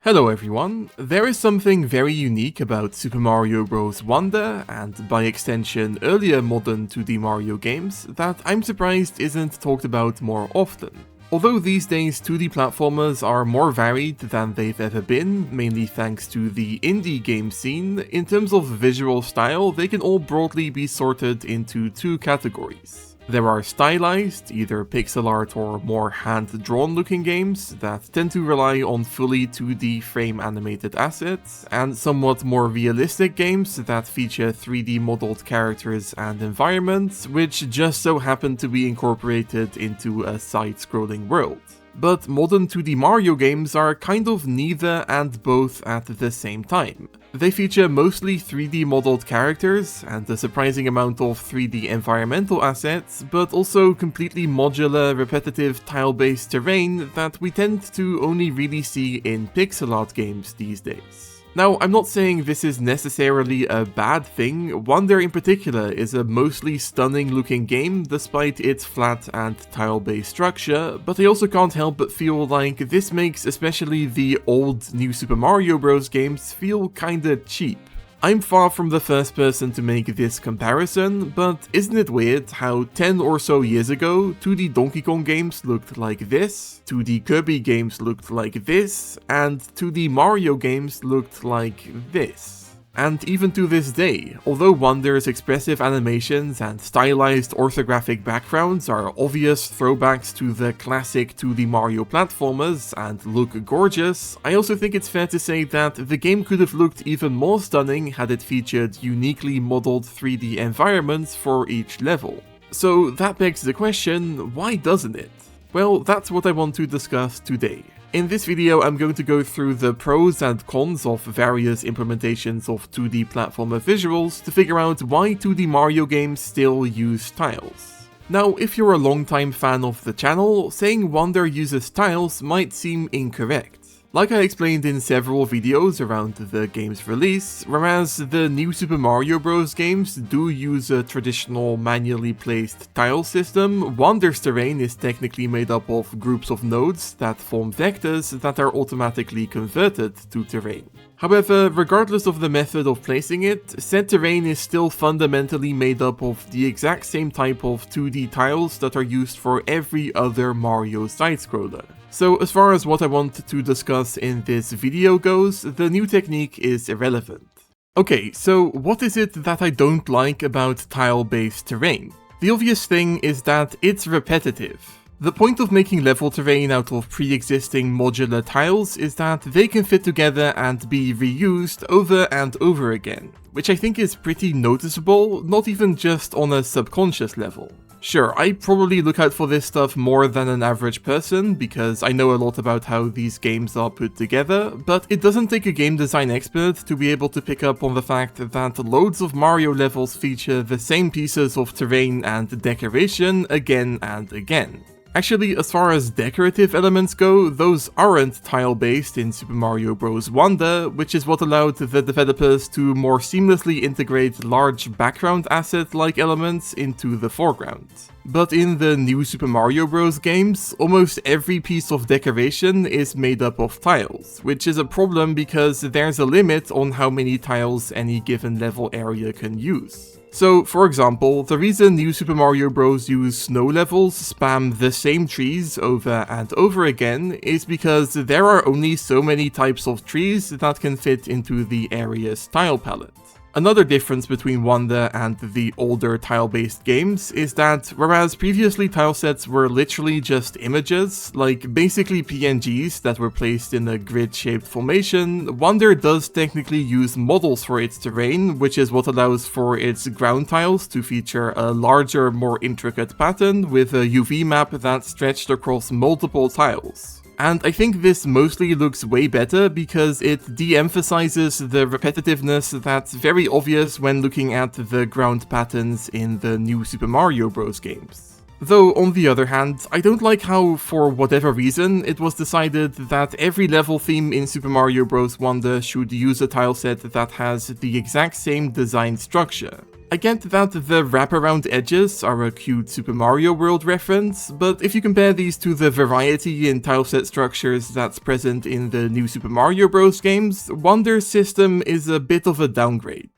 Hello everyone, there is something very unique about Super Mario Bros. Wonder, and by extension earlier modern 2D Mario games, that I'm surprised isn't talked about more often. Although these days 2D platformers are more varied than they've ever been, mainly thanks to the indie game scene, in terms of visual style they can all broadly be sorted into two categories. There are stylized, either pixel art or more hand-drawn looking games that tend to rely on fully 2D frame animated assets, and somewhat more realistic games that feature 3D modeled characters and environments, which just so happen to be incorporated into a side-scrolling world. But modern 2D Mario games are kind of neither and both at the same time. They feature mostly 3D modeled characters and a surprising amount of 3D environmental assets, but also completely modular, repetitive tile-based terrain that we tend to only really see in pixel art games these days. Now, I'm not saying this is necessarily a bad thing. Wonder in particular is a mostly stunning looking game despite its flat and tile-based structure, but I also can't help but feel like this makes especially the old New Super Mario Bros. Games feel kinda cheap. I'm far from the first person to make this comparison, but isn't it weird how 10 or so years ago 2D Donkey Kong games looked like this, 2D Kirby games looked like this, and 2D Mario games looked like this? And even to this day, although Wonder's expressive animations and stylized orthographic backgrounds are obvious throwbacks to the classic 2D Mario platformers and look gorgeous, I also think it's fair to say that the game could have looked even more stunning had it featured uniquely modeled 3D environments for each level. So that begs the question, why doesn't it? Well, that's what I want to discuss today. In this video, I'm going to go through the pros and cons of various implementations of 2D platformer visuals to figure out why 2D Mario games still use tiles. Now, if you're a longtime fan of the channel, saying Wonder uses tiles might seem incorrect. Like I explained in several videos around the game's release, whereas the new Super Mario Bros. Games do use a traditional manually placed tile system, Wonder's terrain is technically made up of groups of nodes that form vectors that are automatically converted to terrain. However, regardless of the method of placing it, said terrain is still fundamentally made up of the exact same type of 2D tiles that are used for every other Mario side-scroller. So as far as what I want to discuss in this video goes, the new technique is irrelevant. Okay, so what is it that I don't like about tile-based terrain? The obvious thing is that it's repetitive. The point of making level terrain out of pre-existing modular tiles is that they can fit together and be reused over and over again, which I think is pretty noticeable, not even just on a subconscious level. Sure, I probably look out for this stuff more than an average person, because I know a lot about how these games are put together, but it doesn't take a game design expert to be able to pick up on the fact that loads of Mario levels feature the same pieces of terrain and decoration again and again. Actually, as far as decorative elements go, those aren't tile-based in Super Mario Bros. Wonder, which is what allowed the developers to more seamlessly integrate large background asset-like elements into the foreground. But in the new Super Mario Bros. Games, almost every piece of decoration is made up of tiles, which is a problem because there's a limit on how many tiles any given level area can use. So, for example, the reason new Super Mario Bros. Use snow levels spam the same trees over and over again is because there are only so many types of trees that can fit into the area's tile palette. Another difference between Wonder and the older tile-based games is that whereas previously tilesets were literally just images, like basically PNGs that were placed in a grid-shaped formation, Wonder does technically use models for its terrain, which is what allows for its ground tiles to feature a larger, more intricate pattern with a UV map that's stretched across multiple tiles. And I think this mostly looks way better because it de-emphasizes the repetitiveness that's very obvious when looking at the ground patterns in the new Super Mario Bros. Games. Though, on the other hand, I don't like how, for whatever reason, it was decided that every level theme in Super Mario Bros. Wonder should use a tileset that has the exact same design structure. I get that the wraparound edges are a cute Super Mario World reference, but if you compare these to the variety in tileset structures that's present in the new Super Mario Bros. Games, Wonder's system is a bit of a downgrade.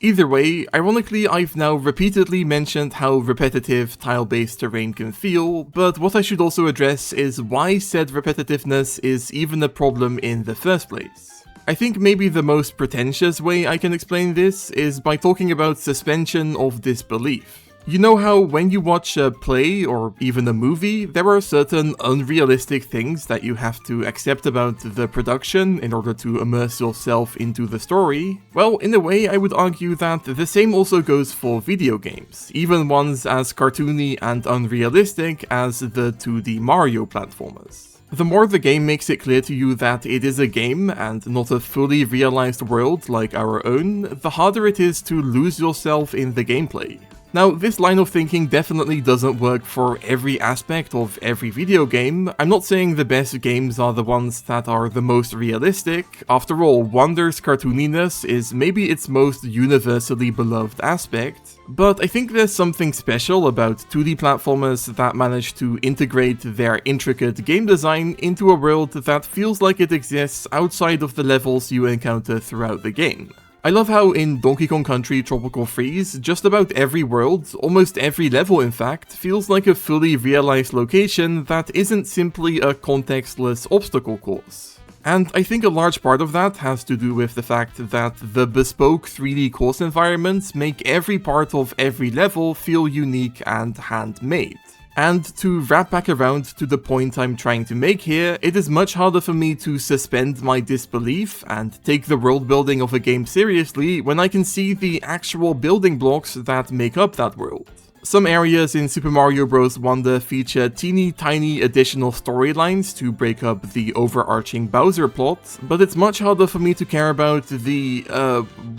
Either way, ironically, I've now repeatedly mentioned how repetitive tile-based terrain can feel, but what I should also address is why said repetitiveness is even a problem in the first place. I think maybe the most pretentious way I can explain this is by talking about suspension of disbelief. You know how when you watch a play or even a movie, there are certain unrealistic things that you have to accept about the production in order to immerse yourself into the story? Well, in a way, I would argue that the same also goes for video games, even ones as cartoony and unrealistic as the 2D Mario platformers. The more the game makes it clear to you that it is a game and not a fully realized world like our own, the harder it is to lose yourself in the gameplay. Now, this line of thinking definitely doesn't work for every aspect of every video game. I'm not saying the best games are the ones that are the most realistic. After all, Wonder's cartooniness is maybe its most universally beloved aspect. But I think there's something special about 2D platformers that manage to integrate their intricate game design into a world that feels like it exists outside of the levels you encounter throughout the game. I love how in Donkey Kong Country Tropical Freeze, just about every world, almost every level in fact, feels like a fully realized location that isn't simply a contextless obstacle course. And I think a large part of that has to do with the fact that the bespoke 3D course environments make every part of every level feel unique and handmade. And to wrap back around to the point I'm trying to make here, it is much harder for me to suspend my disbelief and take the world building of a game seriously when I can see the actual building blocks that make up that world. Some areas in Super Mario Bros. Wonder feature teeny tiny additional storylines to break up the overarching Bowser plot, but it's much harder for me to care about the,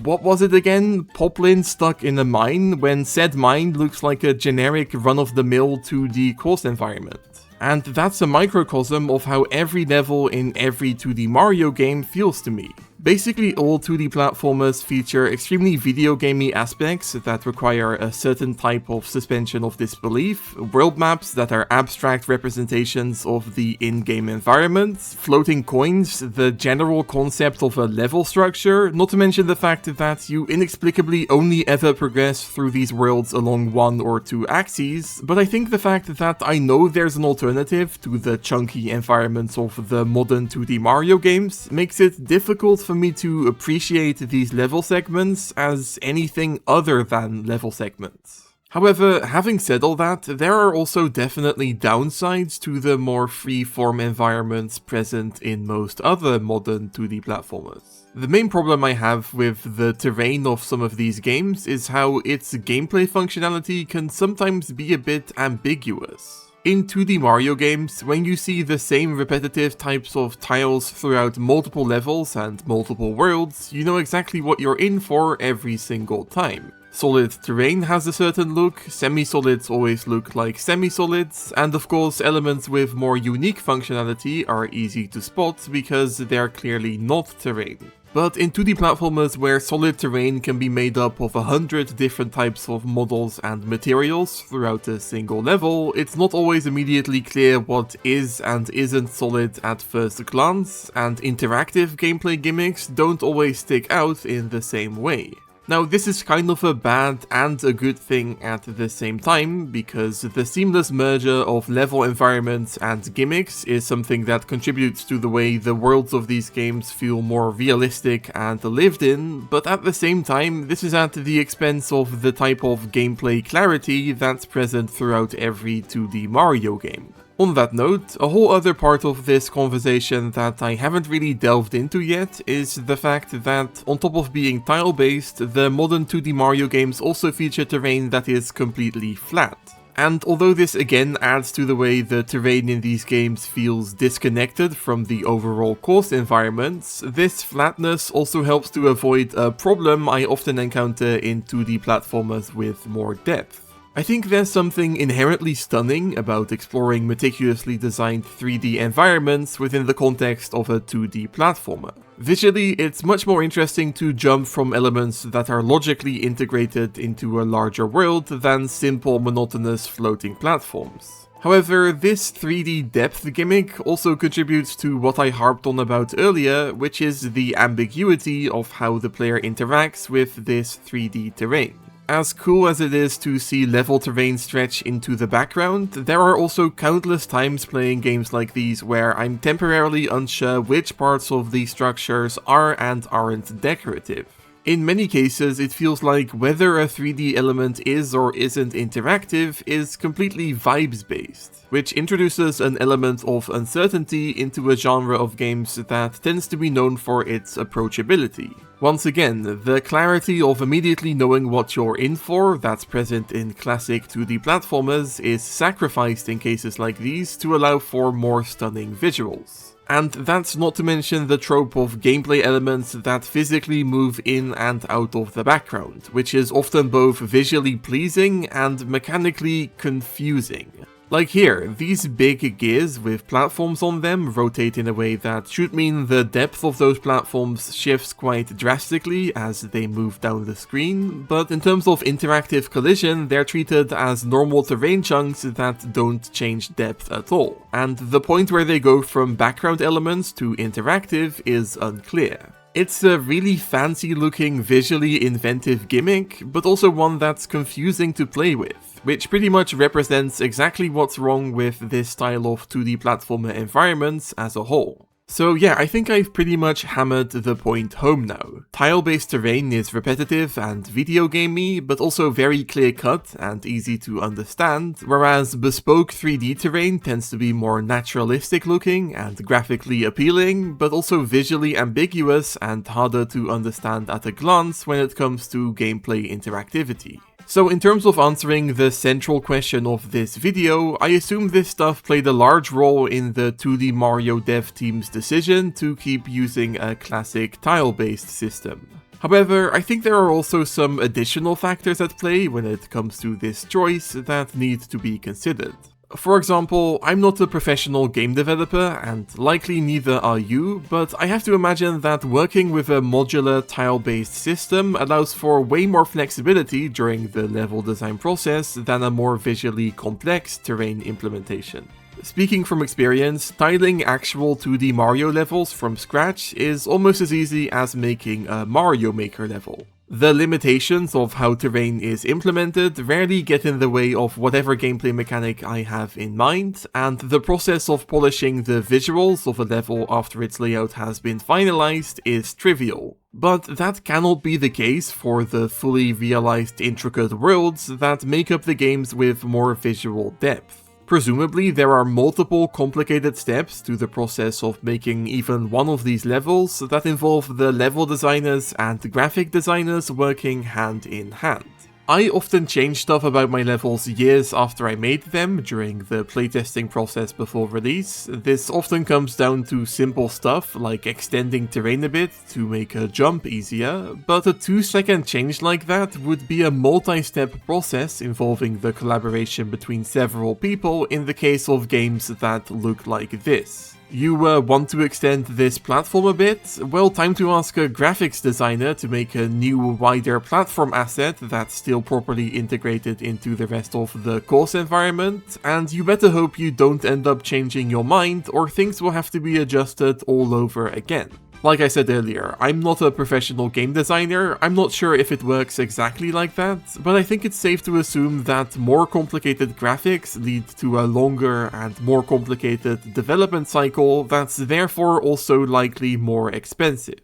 what was it again? Poplin stuck in a mine when said mine looks like a generic run-of-the-mill 2D course environment. And that's a microcosm of how every level in every 2D Mario game feels to me. Basically, all 2D platformers feature extremely video gamey aspects that require a certain type of suspension of disbelief, world maps that are abstract representations of the in-game environment, floating coins, the general concept of a level structure, not to mention the fact that you inexplicably only ever progress through these worlds along one or two axes, but I think the fact that I know there's an alternative to the chunky environments of the modern 2D Mario games makes it difficult for me to appreciate these level segments as anything other than level segments. However, having said all that, there are also definitely downsides to the more free-form environments present in most other modern 2D platformers. The main problem I have with the terrain of some of these games is how its gameplay functionality can sometimes be a bit ambiguous. In 2D Mario games, when you see the same repetitive types of tiles throughout multiple levels and multiple worlds, you know exactly what you're in for every single time. Solid terrain has a certain look, semi-solids always look like semi-solids, and of course elements with more unique functionality are easy to spot because they're clearly not terrain. But in 2D platformers where solid terrain can be made up of 100 different types of models and materials throughout a single level, it's not always immediately clear what is and isn't solid at first glance, and interactive gameplay gimmicks don't always stick out in the same way. Now, this is kind of a bad and a good thing at the same time, because the seamless merger of level environments and gimmicks is something that contributes to the way the worlds of these games feel more realistic and lived in, but at the same time, this is at the expense of the type of gameplay clarity that's present throughout every 2D Mario game. On that note, a whole other part of this conversation that I haven't really delved into yet is the fact that, on top of being tile-based, the modern 2D Mario games also feature terrain that is completely flat. And although this again adds to the way the terrain in these games feels disconnected from the overall course environments, this flatness also helps to avoid a problem I often encounter in 2D platformers with more depth. I think there's something inherently stunning about exploring meticulously designed 3D environments within the context of a 2D platformer. Visually, it's much more interesting to jump from elements that are logically integrated into a larger world than simple monotonous floating platforms. However, this 3D depth gimmick also contributes to what I harped on about earlier, which is the ambiguity of how the player interacts with this 3D terrain. As cool as it is to see level terrain stretch into the background, there are also countless times playing games like these where I'm temporarily unsure which parts of these structures are and aren't decorative. In many cases, it feels like whether a 3D element is or isn't interactive is completely vibes-based, which introduces an element of uncertainty into a genre of games that tends to be known for its approachability. Once again, the clarity of immediately knowing what you're in for that's present in classic 2D platformers is sacrificed in cases like these to allow for more stunning visuals. And that's not to mention the trope of gameplay elements that physically move in and out of the background, which is often both visually pleasing and mechanically confusing. Like here, these big gears with platforms on them rotate in a way that should mean the depth of those platforms shifts quite drastically as they move down the screen, but in terms of interactive collision, they're treated as normal terrain chunks that don't change depth at all, and the point where they go from background elements to interactive is unclear. It's a really fancy looking, visually inventive gimmick, but also one that's confusing to play with, which pretty much represents exactly what's wrong with this style of 2D platformer environments as a whole. So yeah, I think I've pretty much hammered the point home now. Tile-based terrain is repetitive and video gamey, but also very clear-cut and easy to understand, whereas bespoke 3D terrain tends to be more naturalistic looking and graphically appealing, but also visually ambiguous and harder to understand at a glance when it comes to gameplay interactivity. So in terms of answering the central question of this video, I assume this stuff played a large role in the 2D Mario dev team's decision to keep using a classic tile-based system. However, I think there are also some additional factors at play when it comes to this choice that need to be considered. For example, I'm not a professional game developer, and likely neither are you, but I have to imagine that working with a modular tile-based system allows for way more flexibility during the level design process than a more visually complex terrain implementation. Speaking from experience, tiling actual 2D Mario levels from scratch is almost as easy as making a Mario Maker level. The limitations of how terrain is implemented rarely get in the way of whatever gameplay mechanic I have in mind, and the process of polishing the visuals of a level after its layout has been finalized is trivial. But that cannot be the case for the fully realized intricate worlds that make up the games with more visual depth. Presumably, there are multiple complicated steps to the process of making even one of these levels that involve the level designers and graphic designers working hand in hand. I often change stuff about my levels years after I made them during the playtesting process before release. This often comes down to simple stuff like extending terrain a bit to make a jump easier, but a 2-second change like that would be a multi-step process involving the collaboration between several people in the case of games that look like this. You want to extend this platform a bit? Well, time to ask a graphics designer to make a new, wider platform asset that's still properly integrated into the rest of the course environment, and you better hope you don't end up changing your mind or things will have to be adjusted all over again. Like I said earlier, I'm not a professional game designer, I'm not sure if it works exactly like that, but I think it's safe to assume that more complicated graphics lead to a longer and more complicated development cycle that's therefore also likely more expensive.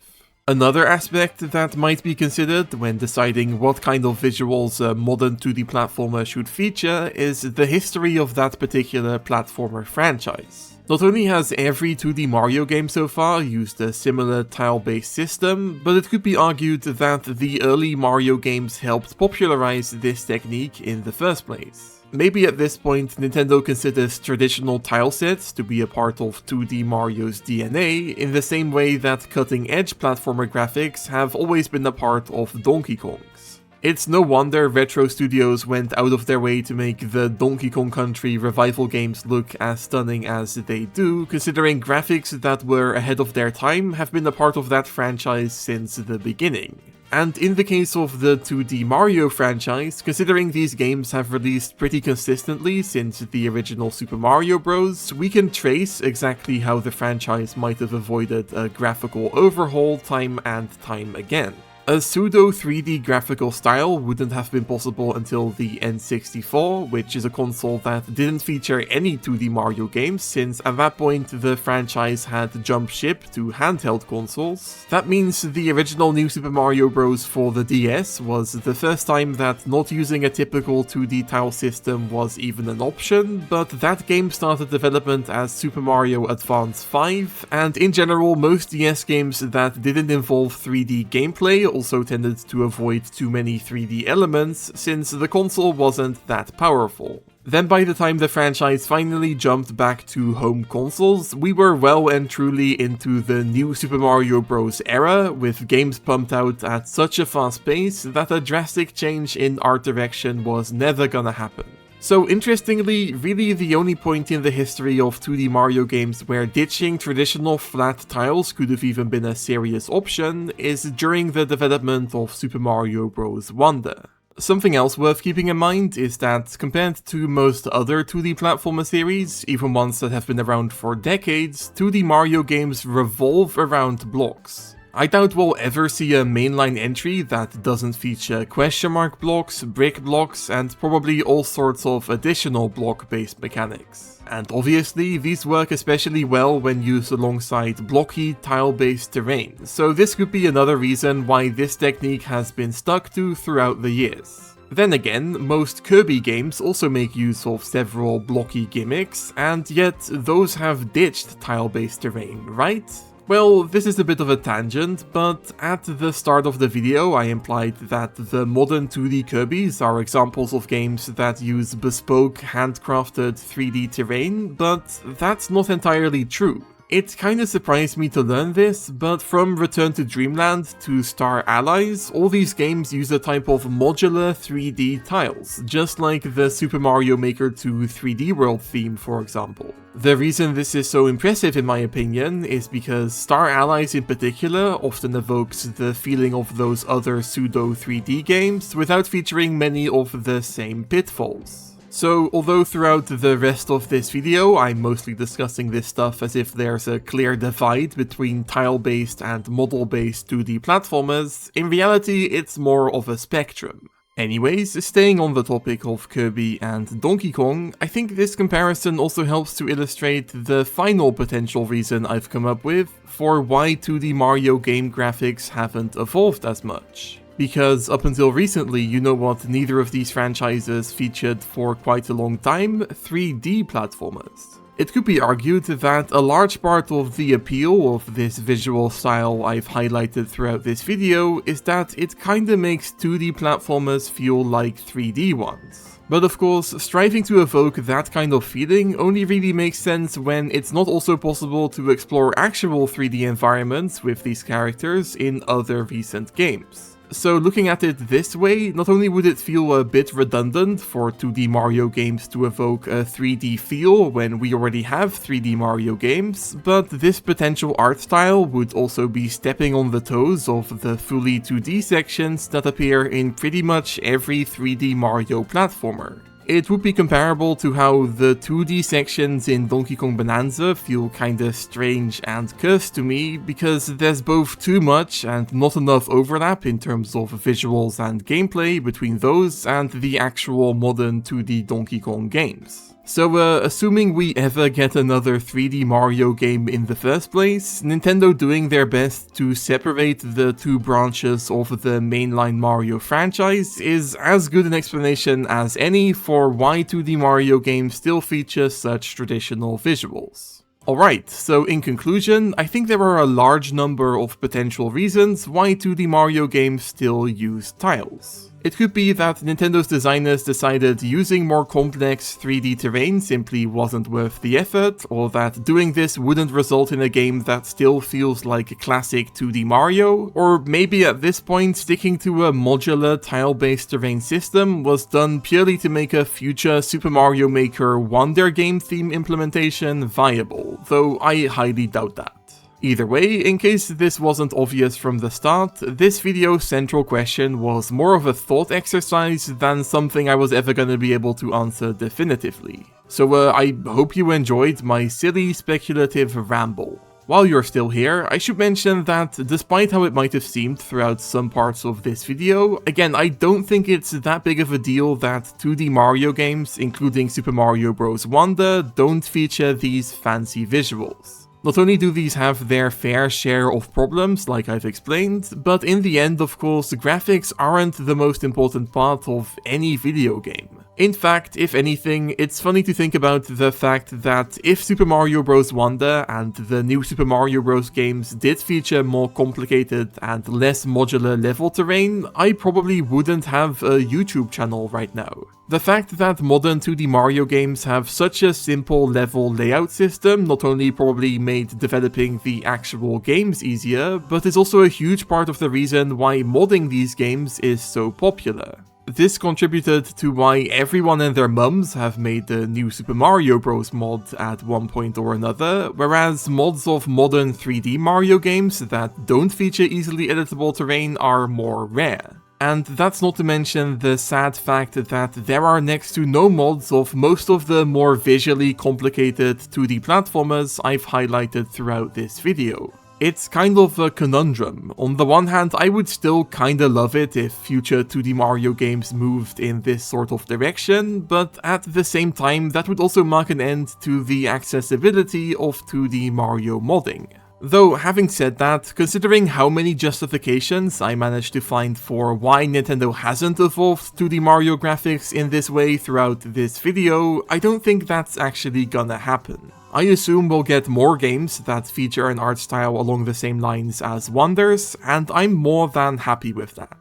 Another aspect that might be considered when deciding what kind of visuals a modern 2D platformer should feature is the history of that particular platformer franchise. Not only has every 2D Mario game so far used a similar tile-based system, but it could be argued that the early Mario games helped popularize this technique in the first place. Maybe at this point Nintendo considers traditional tile sets to be a part of 2D Mario's DNA, in the same way that cutting-edge platformer graphics have always been a part of Donkey Kong's. It's no wonder retro studios went out of their way to make the Donkey Kong Country revival games look as stunning as they do, considering graphics that were ahead of their time have been a part of that franchise since the beginning. And in the case of the 2D Mario franchise, considering these games have released pretty consistently since the original Super Mario Bros., we can trace exactly how the franchise might have avoided a graphical overhaul time and time again. A pseudo 3D graphical style wouldn't have been possible until the N64, which is a console that didn't feature any 2D Mario games since at that point the franchise had jumped ship to handheld consoles. That means the original New Super Mario Bros. For the DS was the first time that not using a typical 2D tile system was even an option, but that game started development as Super Mario Advance 5, and in general most DS games that didn't involve 3D gameplay also tended to avoid too many 3D elements, since the console wasn't that powerful. Then by the time the franchise finally jumped back to home consoles, we were well and truly into the new Super Mario Bros. Era, with games pumped out at such a fast pace that a drastic change in art direction was never gonna happen. So interestingly, really the only point in the history of 2D Mario games where ditching traditional flat tiles could have even been a serious option is during the development of Super Mario Bros. Wonder. Something else worth keeping in mind is that compared to most other 2D platformer series, even ones that have been around for decades, 2D Mario games revolve around blocks. I doubt we'll ever see a mainline entry that doesn't feature question mark blocks, brick blocks, and probably all sorts of additional block-based mechanics. And obviously, these work especially well when used alongside blocky, tile-based terrain, so this could be another reason why this technique has been stuck to throughout the years. Then again, most Kirby games also make use of several blocky gimmicks, and yet those have ditched tile-based terrain, right? Well, this is a bit of a tangent, but at the start of the video I implied that the modern 2D Kirbys are examples of games that use bespoke, handcrafted 3D terrain, but that's not entirely true. It kinda surprised me to learn this, but from Return to Dreamland to Star Allies, all these games use a type of modular 3D tiles, just like the Super Mario Maker 2 3D World theme, for example. The reason this is so impressive in my opinion is because Star Allies in particular often evokes the feeling of those other pseudo 3D games without featuring many of the same pitfalls. So, although throughout the rest of this video I'm mostly discussing this stuff as if there's a clear divide between tile-based and model-based 2D platformers, in reality it's more of a spectrum. Anyways, staying on the topic of Kirby and Donkey Kong, I think this comparison also helps to illustrate the final potential reason I've come up with for why 2D Mario game graphics haven't evolved as much. Because up until recently, you know what neither of these franchises featured for quite a long time? 3D platformers. It could be argued that a large part of the appeal of this visual style I've highlighted throughout this video is that it kinda makes 2D platformers feel like 3D ones. But of course, striving to evoke that kind of feeling only really makes sense when it's not also possible to explore actual 3D environments with these characters in other recent games. So looking at it this way, not only would it feel a bit redundant for 2D Mario games to evoke a 3D feel when we already have 3D Mario games, but this potential art style would also be stepping on the toes of the fully 2D sections that appear in pretty much every 3D Mario platformer. It would be comparable to how the 2D sections in Donkey Kong Bonanza feel kinda strange and cursed to me, because there's both too much and not enough overlap in terms of visuals and gameplay between those and the actual modern 2D Donkey Kong games. So assuming we ever get another 3D Mario game in the first place, Nintendo doing their best to separate the two branches of the mainline Mario franchise is as good an explanation as any for why 2D Mario games still feature such traditional visuals. Alright, so in conclusion, I think there are a large number of potential reasons why 2D Mario games still use tiles. It could be that Nintendo's designers decided using more complex 3D terrain simply wasn't worth the effort, or that doing this wouldn't result in a game that still feels like a classic 2D Mario, or maybe at this point sticking to a modular tile-based terrain system was done purely to make a future Super Mario Maker Wonder game theme implementation viable, though I highly doubt that. Either way, in case this wasn't obvious from the start, this video's central question was more of a thought exercise than something I was ever gonna be able to answer definitively. So I hope you enjoyed my silly speculative ramble. While you're still here, I should mention that despite how it might have seemed throughout some parts of this video, again, I don't think it's that big of a deal that 2D Mario games, including Super Mario Bros. Wonder, don't feature these fancy visuals. Not only do these have their fair share of problems, like I've explained, but in the end, of course, graphics aren't the most important part of any video game. In fact, if anything, it's funny to think about the fact that if Super Mario Bros. Wonder and the new Super Mario Bros. Games did feature more complicated and less modular level terrain, I probably wouldn't have a YouTube channel right now. The fact that modern 2D Mario games have such a simple level layout system not only probably made developing the actual games easier, but is also a huge part of the reason why modding these games is so popular. This contributed to why everyone and their mums have made the new Super Mario Bros. Mod at one point or another, whereas mods of modern 3D Mario games that don't feature easily editable terrain are more rare. And that's not to mention the sad fact that there are next to no mods of most of the more visually complicated 2D platformers I've highlighted throughout this video. It's kind of a conundrum. On the one hand, I would still kinda love it if future 2D Mario games moved in this sort of direction, but at the same time, that would also mark an end to the accessibility of 2D Mario modding. Though, having said that, considering how many justifications I managed to find for why Nintendo hasn't evolved 2D Mario graphics in this way throughout this video, I don't think that's actually gonna happen. I assume we'll get more games that feature an art style along the same lines as Wonder's, and I'm more than happy with that.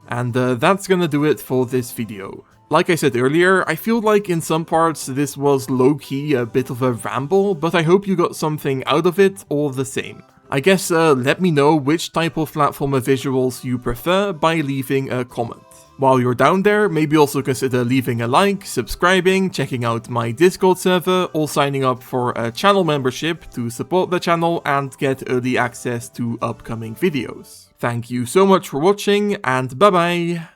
And that's gonna do it for this video. Like I said earlier, I feel like in some parts this was low-key a bit of a ramble, but I hope you got something out of it all the same. I guess let me know which type of platformer visuals you prefer by leaving a comment. While you're down there, maybe also consider leaving a like, subscribing, checking out my Discord server, or signing up for a channel membership to support the channel and get early access to upcoming videos. Thank you so much for watching, and bye bye!